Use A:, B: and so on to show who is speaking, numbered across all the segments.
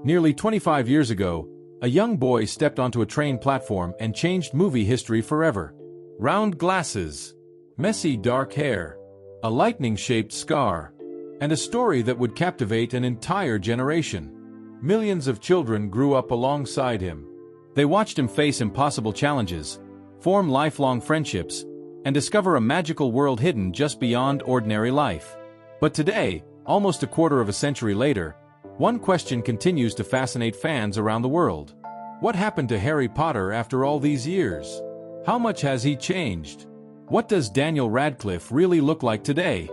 A: Nearly 25 years ago, a young boy stepped onto a train platform and changed movie history forever. Round glasses, messy dark hair, a lightning-shaped scar, and a story that would captivate an entire generation. Millions of children grew up alongside him. They watched him face impossible challenges, form lifelong friendships, and discover a magical world hidden just beyond ordinary life. But today, almost a quarter of a century later, one question continues to fascinate fans around the world. What happened to Harry Potter after all these years? How much has he changed? What does Daniel Radcliffe really look like today?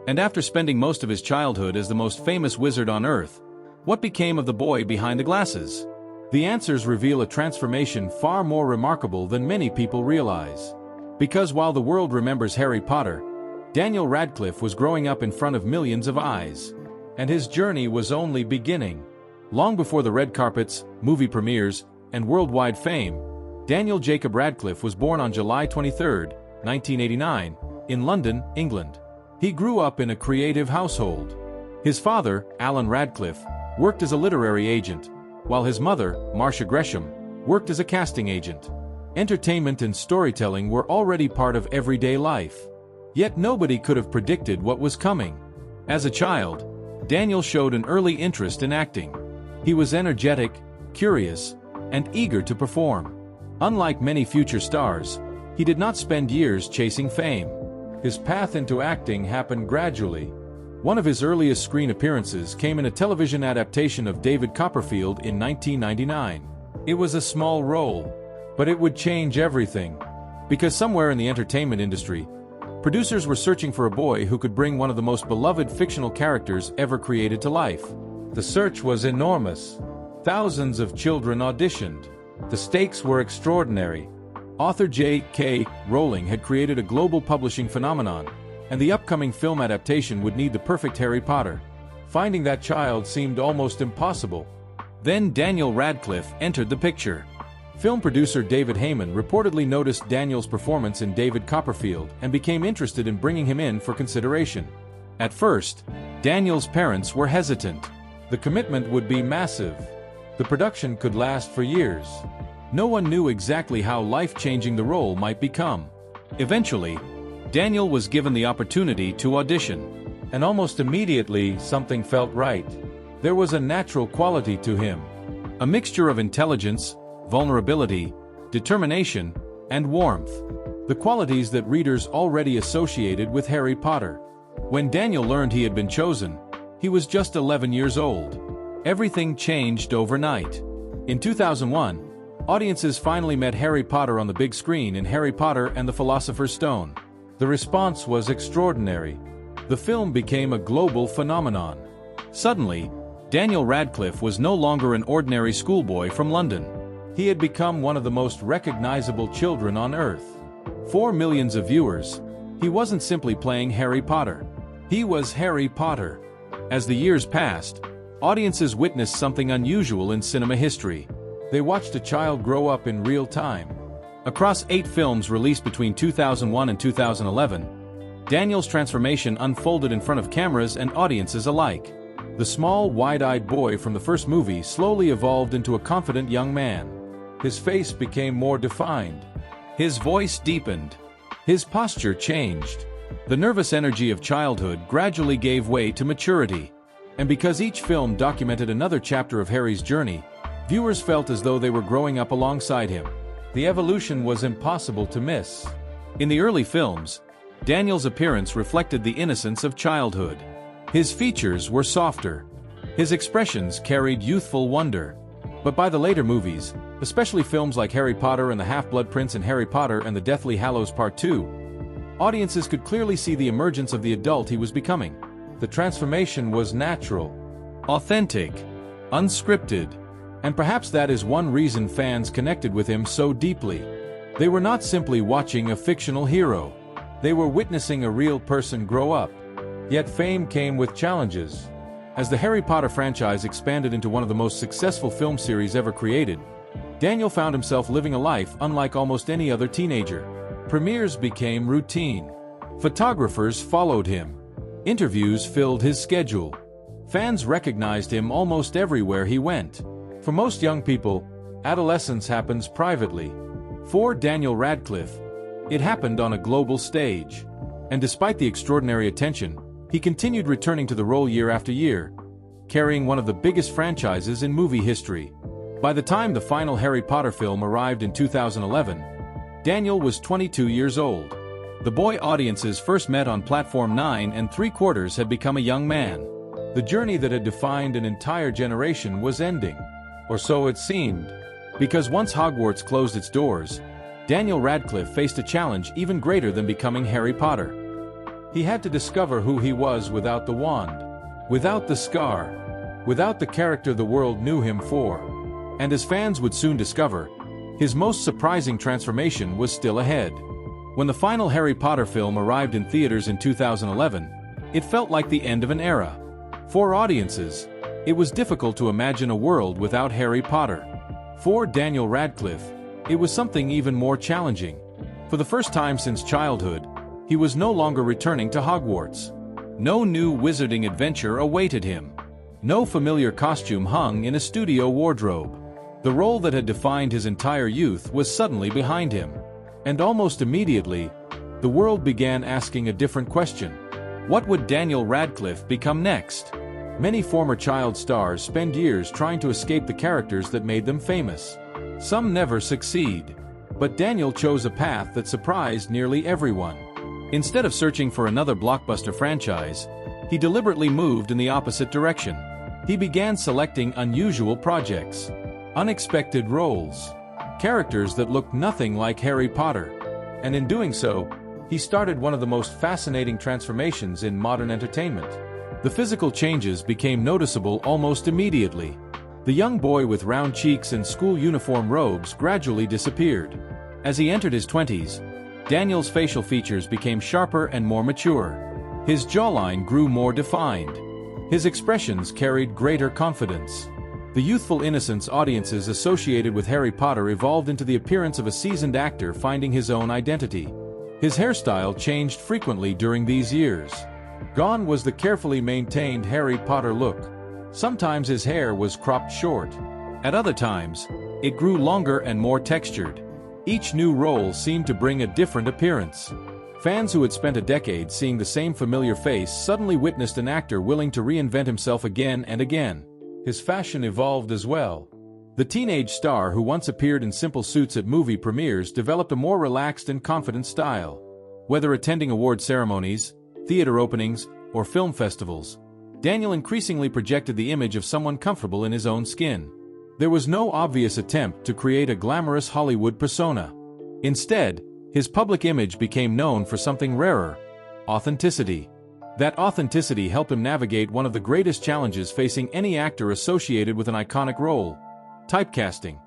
A: And after spending most of his childhood as the most famous wizard on Earth, what became of the boy behind the glasses? The answers reveal a transformation far more remarkable than many people realize. Because while the world remembers Harry Potter, Daniel Radcliffe was growing up in front of millions of eyes. And his journey was only beginning. Long before the red carpets, movie premieres, and worldwide fame, Daniel Jacob Radcliffe was born on July 23, 1989, in London, England. He grew up in a creative household. His father, Alan Radcliffe, worked as a literary agent, while his mother, Marcia Gresham, worked as a casting agent. Entertainment and storytelling were already part of everyday life. Yet nobody could have predicted what was coming. As a child, Daniel showed an early interest in acting. He was energetic, curious, and eager to perform. Unlike many future stars, he did not spend years chasing fame. His path into acting happened gradually. One of his earliest screen appearances came in a television adaptation of David Copperfield in 1999. It was a small role, but it would change everything. Because somewhere in the entertainment industry, producers were searching for a boy who could bring one of the most beloved fictional characters ever created to life. The search was enormous. Thousands of children auditioned. The stakes were extraordinary. Author J.K. Rowling had created a global publishing phenomenon, and the upcoming film adaptation would need the perfect Harry Potter. Finding that child seemed almost impossible. Then Daniel Radcliffe entered the picture. Film producer David Heyman reportedly noticed Daniel's performance in David Copperfield and became interested in bringing him in for consideration. At first, Daniel's parents were hesitant. The commitment would be massive. The production could last for years. No one knew exactly how life-changing the role might become. Eventually, Daniel was given the opportunity to audition, and almost immediately something felt right. There was a natural quality to him, a mixture of intelligence, vulnerability, determination, and warmth, the qualities that readers already associated with Harry Potter. When Daniel learned he had been chosen, he was just 11 years old. Everything changed overnight. In 2001, audiences finally met Harry Potter on the big screen in Harry Potter and the Philosopher's Stone. The response was extraordinary. The film became a global phenomenon. Suddenly, Daniel Radcliffe was no longer an ordinary schoolboy from London. He had become one of the most recognizable children on Earth. For millions of viewers, he wasn't simply playing Harry Potter. He was Harry Potter. As the years passed, audiences witnessed something unusual in cinema history. They watched a child grow up in real time. Across 8 films released between 2001 and 2011, Daniel's transformation unfolded in front of cameras and audiences alike. The small, wide-eyed boy from the first movie slowly evolved into a confident young man. His face became more defined. His voice deepened. His posture changed. The nervous energy of childhood gradually gave way to maturity. And because each film documented another chapter of Harry's journey, viewers felt as though they were growing up alongside him. The evolution was impossible to miss. In the early films, Daniel's appearance reflected the innocence of childhood. His features were softer. His expressions carried youthful wonder. But by the later movies, especially films like Harry Potter and the Half-Blood Prince and Harry Potter and the Deathly Hallows Part 2, audiences could clearly see the emergence of the adult he was becoming. The transformation was natural, authentic, unscripted, and perhaps that is one reason fans connected with him so deeply. They were not simply watching a fictional hero. They were witnessing a real person grow up. Yet fame came with challenges. As the Harry Potter franchise expanded into one of the most successful film series ever created, Daniel found himself living a life unlike almost any other teenager. Premieres became routine. Photographers followed him. Interviews filled his schedule. Fans recognized him almost everywhere he went. For most young people, adolescence happens privately. For Daniel Radcliffe, it happened on a global stage. And despite the extraordinary attention, he continued returning to the role year after year, carrying one of the biggest franchises in movie history. By the time the final Harry Potter film arrived in 2011, Daniel was 22 years old. The boy audiences first met on platform 9 and 3/4 had become a young man. The journey that had defined an entire generation was ending. Or so it seemed. Because once Hogwarts closed its doors, Daniel Radcliffe faced a challenge even greater than becoming Harry Potter. He had to discover who he was without the wand, without the scar, without the character the world knew him for. And as fans would soon discover, his most surprising transformation was still ahead. When the final Harry Potter film arrived in theaters in 2011, it felt like the end of an era. For audiences, it was difficult to imagine a world without Harry Potter. For Daniel Radcliffe, it was something even more challenging. For the first time since childhood, he was no longer returning to Hogwarts. No new wizarding adventure awaited him. No familiar costume hung in a studio wardrobe. The role that had defined his entire youth was suddenly behind him. And almost immediately, the world began asking a different question. What would Daniel Radcliffe become next? Many former child stars spend years trying to escape the characters that made them famous. Some never succeed. But Daniel chose a path that surprised nearly everyone. Instead of searching for another blockbuster franchise, he deliberately moved in the opposite direction. He began selecting unusual projects, unexpected roles, characters that looked nothing like Harry Potter. And in doing so, he started one of the most fascinating transformations in modern entertainment. The physical changes became noticeable almost immediately. The young boy with round cheeks and school uniform robes gradually disappeared. As he entered his 20s, Daniel's facial features became sharper and more mature. His jawline grew more defined. His expressions carried greater confidence. The youthful innocence audiences associated with Harry Potter evolved into the appearance of a seasoned actor finding his own identity. His hairstyle changed frequently during these years. Gone was the carefully maintained Harry Potter look. Sometimes his hair was cropped short. At other times, it grew longer and more textured. Each new role seemed to bring a different appearance. Fans who had spent a decade seeing the same familiar face suddenly witnessed an actor willing to reinvent himself again and again. His fashion evolved as well. The teenage star who once appeared in simple suits at movie premieres developed a more relaxed and confident style. Whether attending award ceremonies, theater openings, or film festivals, Daniel increasingly projected the image of someone comfortable in his own skin. There was no obvious attempt to create a glamorous Hollywood persona. Instead, his public image became known for something rarer: authenticity. That authenticity helped him navigate one of the greatest challenges facing any actor associated with an iconic role: typecasting.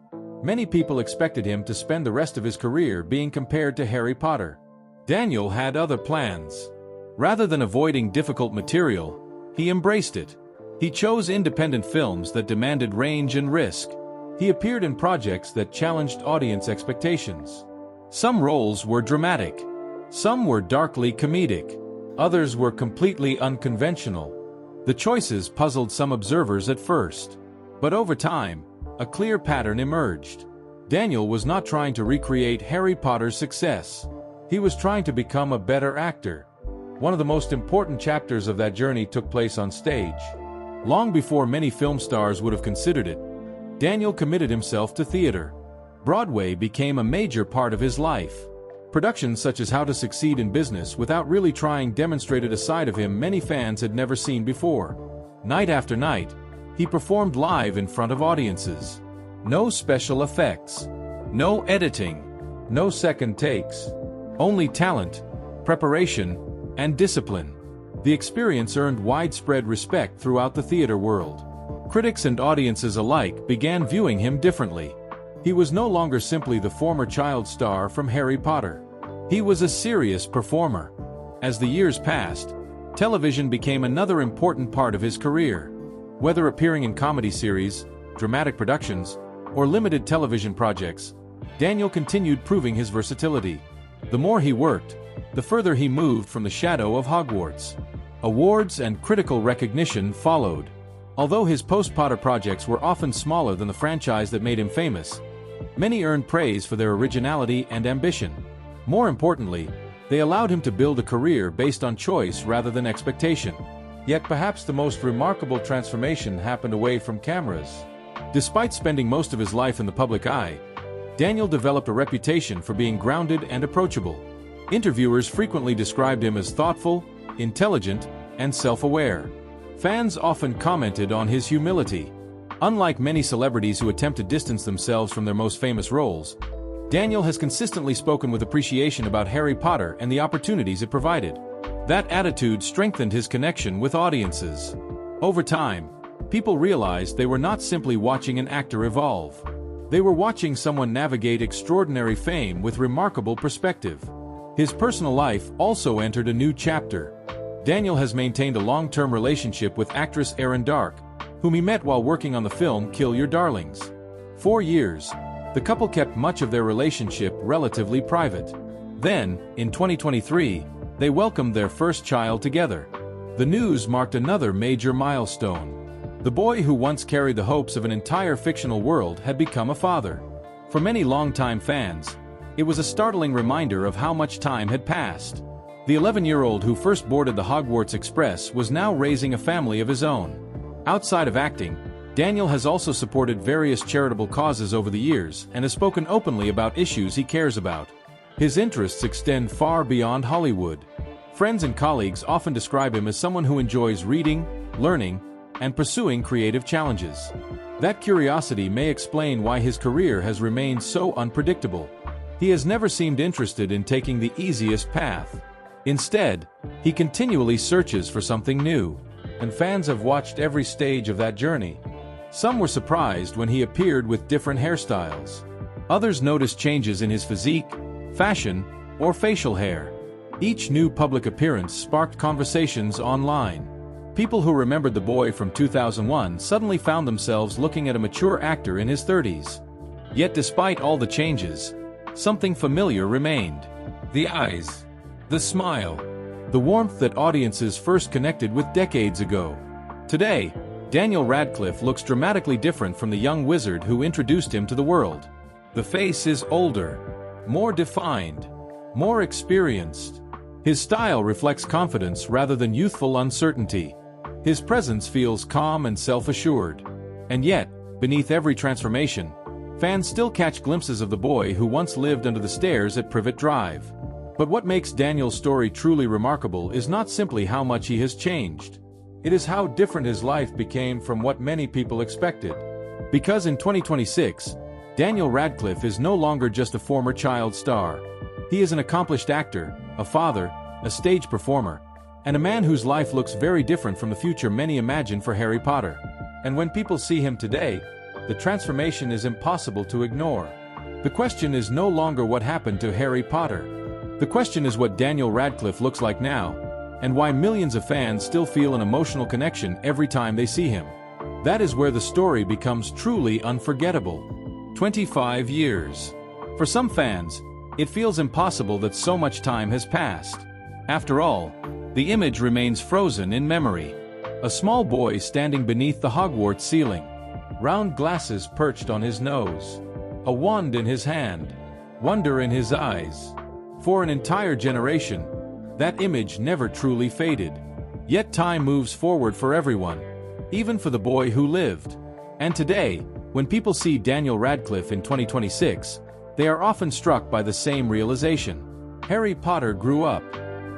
A: Many people expected him to spend the rest of his career being compared to Harry Potter. Daniel had other plans. Rather than avoiding difficult material, he embraced it. He chose independent films that demanded range and risk. He appeared in projects that challenged audience expectations. Some roles were dramatic. Some were darkly comedic. Others were completely unconventional. The choices puzzled some observers at first. But over time, a clear pattern emerged. Daniel was not trying to recreate Harry Potter's success. He was trying to become a better actor. One of the most important chapters of that journey took place on stage. Long before many film stars would have considered it, Daniel committed himself to theater. Broadway became a major part of his life. Productions such as How to Succeed in Business Without Really Trying demonstrated a side of him many fans had never seen before. Night after night, he performed live in front of audiences. No special effects. No editing. No second takes. Only talent, preparation, and discipline. The experience earned widespread respect throughout the theater world. Critics and audiences alike began viewing him differently. He was no longer simply the former child star from Harry Potter. He was a serious performer. As the years passed, television became another important part of his career. Whether appearing in comedy series, dramatic productions, or limited television projects, Daniel continued proving his versatility. The more he worked, the further he moved from the shadow of Hogwarts. Awards and critical recognition followed. Although his post-Potter projects were often smaller than the franchise that made him famous, many earned praise for their originality and ambition. More importantly, they allowed him to build a career based on choice rather than expectation. Yet perhaps the most remarkable transformation happened away from cameras. Despite spending most of his life in the public eye, Daniel developed a reputation for being grounded and approachable. Interviewers frequently described him as thoughtful, intelligent, and self-aware. Fans often commented on his humility. Unlike many celebrities who attempt to distance themselves from their most famous roles, Daniel has consistently spoken with appreciation about Harry Potter and the opportunities it provided. That attitude strengthened his connection with audiences. Over time, people realized they were not simply watching an actor evolve. They were watching someone navigate extraordinary fame with remarkable perspective. His personal life also entered a new chapter. Daniel has maintained a long-term relationship with actress Erin Dark, whom he met while working on the film Kill Your Darlings. 4 years, the couple kept much of their relationship relatively private. Then, in 2023, they welcomed their first child together. The news marked another major milestone. The boy who once carried the hopes of an entire fictional world had become a father. For many longtime fans, it was a startling reminder of how much time had passed. The 11-year-old who first boarded the Hogwarts Express was now raising a family of his own. Outside of acting, Daniel has also supported various charitable causes over the years and has spoken openly about issues he cares about. His interests extend far beyond Hollywood. Friends and colleagues often describe him as someone who enjoys reading, learning, and pursuing creative challenges. That curiosity may explain why his career has remained so unpredictable. He has never seemed interested in taking the easiest path. Instead, he continually searches for something new, and fans have watched every stage of that journey. Some were surprised when he appeared with different hairstyles. Others noticed changes in his physique, fashion, or facial hair. Each new public appearance sparked conversations online. People who remembered the boy from 2001 suddenly found themselves looking at a mature actor in his 30s. Yet despite all the changes, something familiar remained. The eyes. The smile. The warmth that audiences first connected with decades ago. Today, Daniel Radcliffe looks dramatically different from the young wizard who introduced him to the world. The face is older, more defined, more experienced. His style reflects confidence rather than youthful uncertainty. His presence feels calm and self-assured. And yet, beneath every transformation, fans still catch glimpses of the boy who once lived under the stairs at Privet Drive. But what makes Daniel's story truly remarkable is not simply how much he has changed. It is how different his life became from what many people expected. Because in 2026, Daniel Radcliffe is no longer just a former child star. He is an accomplished actor, a father, a stage performer, and a man whose life looks very different from the future many imagined for Harry Potter. And when people see him today, the transformation is impossible to ignore. The question is no longer what happened to Harry Potter. The question is what Daniel Radcliffe looks like now, and why millions of fans still feel an emotional connection every time they see him. That is where the story becomes truly unforgettable. 25 years. For some fans, it feels impossible that so much time has passed. After all, the image remains frozen in memory. A small boy standing beneath the Hogwarts ceiling. Round glasses perched on his nose. A wand in his hand. Wonder in his eyes. For an entire generation, that image never truly faded. Yet time moves forward for everyone, even for the boy who lived. And today, when people see Daniel Radcliffe in 2026, they are often struck by the same realization. Harry Potter grew up.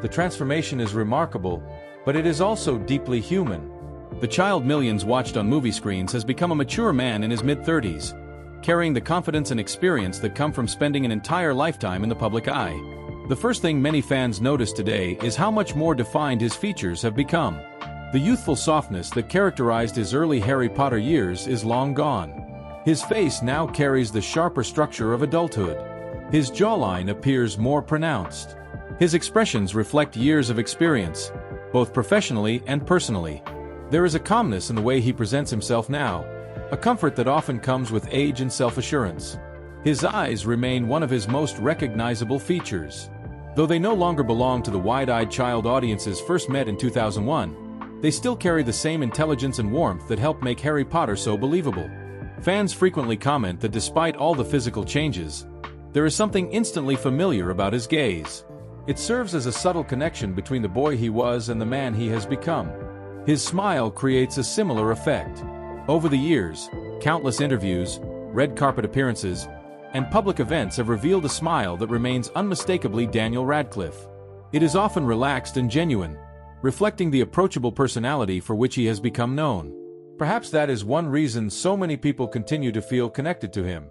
A: The transformation is remarkable, but it is also deeply human. The child millions watched on movie screens has become a mature man in his mid-30s, carrying the confidence and experience that come from spending an entire lifetime in the public eye. The first thing many fans notice today is how much more defined his features have become. The youthful softness that characterized his early Harry Potter years is long gone. His face now carries the sharper structure of adulthood. His jawline appears more pronounced. His expressions reflect years of experience, both professionally and personally. There is a calmness in the way he presents himself now, a comfort that often comes with age and self-assurance. His eyes remain one of his most recognizable features. Though they no longer belong to the wide-eyed child audiences first met in 2001, they still carry the same intelligence and warmth that helped make Harry Potter so believable. Fans frequently comment that despite all the physical changes, there is something instantly familiar about his gaze. It serves as a subtle connection between the boy he was and the man he has become. His smile creates a similar effect. Over the years, countless interviews, red carpet appearances, and public events have revealed a smile that remains unmistakably Daniel Radcliffe. It is often relaxed and genuine, reflecting the approachable personality for which he has become known. Perhaps that is one reason so many people continue to feel connected to him.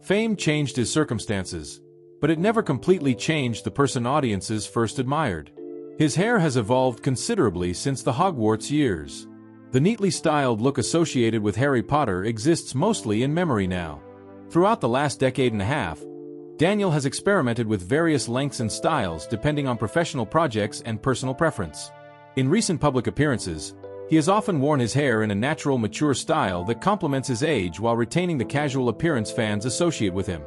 A: Fame changed his circumstances, but it never completely changed the person audiences first admired. His hair has evolved considerably since the Hogwarts years. The neatly styled look associated with Harry Potter exists mostly in memory now. Throughout the last decade and a half, Daniel has experimented with various lengths and styles depending on professional projects and personal preference. In recent public appearances, he has often worn his hair in a natural, mature style that complements his age while retaining the casual appearance fans associate with him.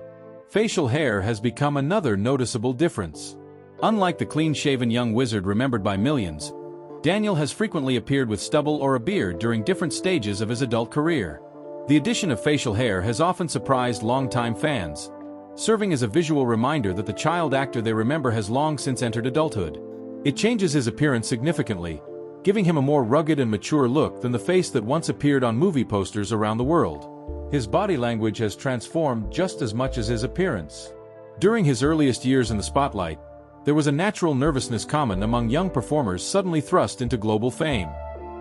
A: Facial hair has become another noticeable difference. Unlike the clean-shaven young wizard remembered by millions, Daniel has frequently appeared with stubble or a beard during different stages of his adult career. The addition of facial hair has often surprised longtime fans, serving as a visual reminder that the child actor they remember has long since entered adulthood. It changes his appearance significantly, giving him a more rugged and mature look than the face that once appeared on movie posters around the world. His body language has transformed just as much as his appearance. During his earliest years in the spotlight, there was a natural nervousness common among young performers suddenly thrust into global fame.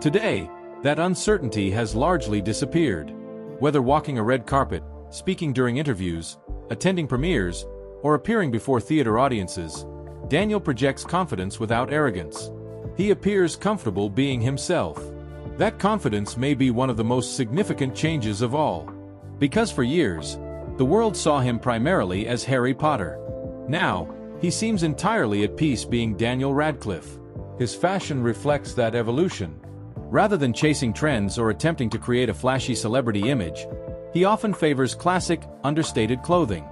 A: Today, that uncertainty has largely disappeared. Whether walking a red carpet, speaking during interviews, attending premieres, or appearing before theater audiences, Daniel projects confidence without arrogance. He appears comfortable being himself. That confidence may be one of the most significant changes of all. Because for years, the world saw him primarily as Harry Potter. Now, he seems entirely at peace being Daniel Radcliffe. His fashion reflects that evolution. Rather than chasing trends or attempting to create a flashy celebrity image, he often favors classic, understated clothing.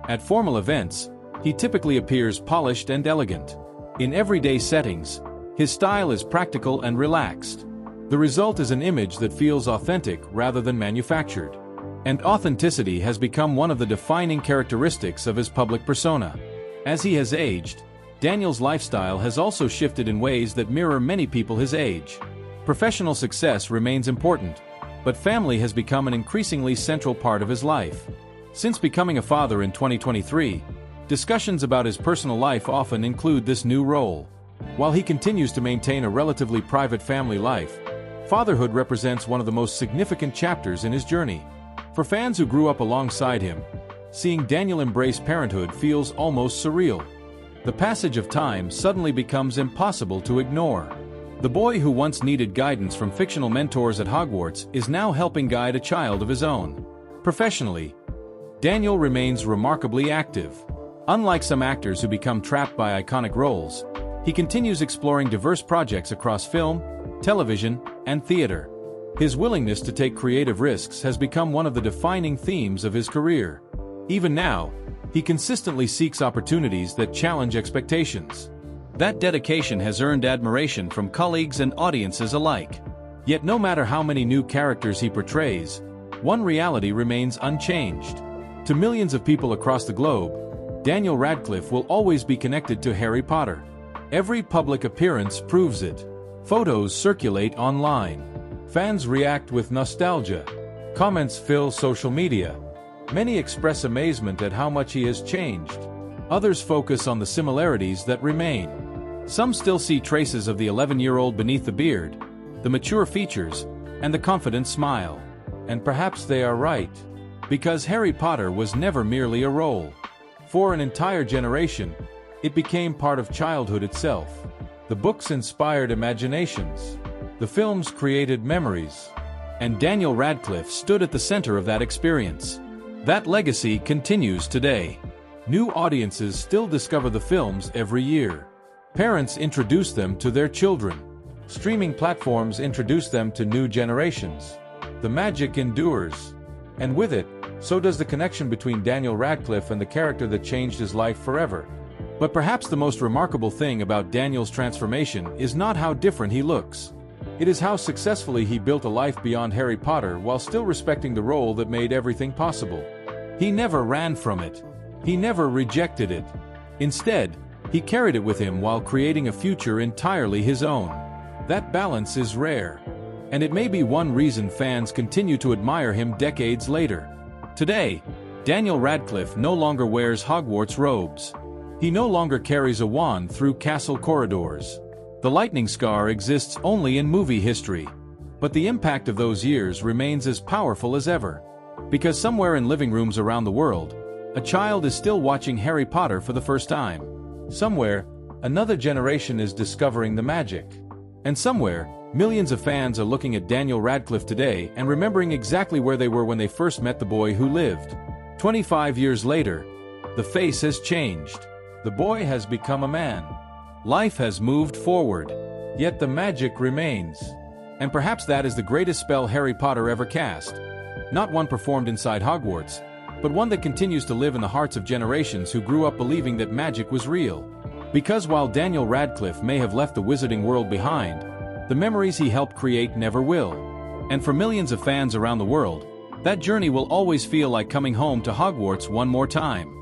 A: At formal events, he typically appears polished and elegant. In everyday settings, his style is practical and relaxed. The result is an image that feels authentic rather than manufactured. And authenticity has become one of the defining characteristics of his public persona. As he has aged, Daniel's lifestyle has also shifted in ways that mirror many people his age. Professional success remains important, but family has become an increasingly central part of his life. Since becoming a father in 2023, discussions about his personal life often include this new role. While he continues to maintain a relatively private family life, fatherhood represents one of the most significant chapters in his journey. For fans who grew up alongside him, seeing Daniel embrace parenthood feels almost surreal. The passage of time suddenly becomes impossible to ignore. The boy who once needed guidance from fictional mentors at Hogwarts is now helping guide a child of his own. Professionally, Daniel remains remarkably active. Unlike some actors who become trapped by iconic roles, he continues exploring diverse projects across film, television, and theater. His willingness to take creative risks has become one of the defining themes of his career. Even now, he consistently seeks opportunities that challenge expectations. That dedication has earned admiration from colleagues and audiences alike. Yet no matter how many new characters he portrays, one reality remains unchanged. To millions of people across the globe, Daniel Radcliffe will always be connected to Harry Potter. Every public appearance proves it. Photos circulate online. Fans react with nostalgia. Comments fill social media. Many express amazement at how much he has changed. Others focus on the similarities that remain. Some still see traces of the 11-year-old beneath the beard, the mature features, and the confident smile. And perhaps they are right. Because Harry Potter was never merely a role. For an entire generation, it became part of childhood itself. The books inspired imaginations. The films created memories. And Daniel Radcliffe stood at the center of that experience. That legacy continues today. New audiences still discover the films every year. Parents introduce them to their children. Streaming platforms introduce them to new generations. The magic endures. And with it, so does the connection between Daniel Radcliffe and the character that changed his life forever. But perhaps the most remarkable thing about Daniel's transformation is not how different he looks. It is how successfully he built a life beyond Harry Potter while still respecting the role that made everything possible. He never ran from it. He never rejected it. Instead, he carried it with him while creating a future entirely his own. That balance is rare. And it may be one reason fans continue to admire him decades later. Today, Daniel Radcliffe no longer wears Hogwarts robes. He no longer carries a wand through castle corridors. The lightning scar exists only in movie history. But the impact of those years remains as powerful as ever. Because somewhere in living rooms around the world, a child is still watching Harry Potter for the first time. Somewhere, another generation is discovering the magic. And somewhere, millions of fans are looking at Daniel Radcliffe today and remembering exactly where they were when they first met the boy who lived. 25 years later, the face has changed. The boy has become a man. Life has moved forward. Yet the magic remains. And perhaps that is the greatest spell Harry Potter ever cast. Not one performed inside Hogwarts, but one that continues to live in the hearts of generations who grew up believing that magic was real. Because while Daniel Radcliffe may have left the wizarding world behind, the memories he helped create never will. And for millions of fans around the world, that journey will always feel like coming home to Hogwarts one more time.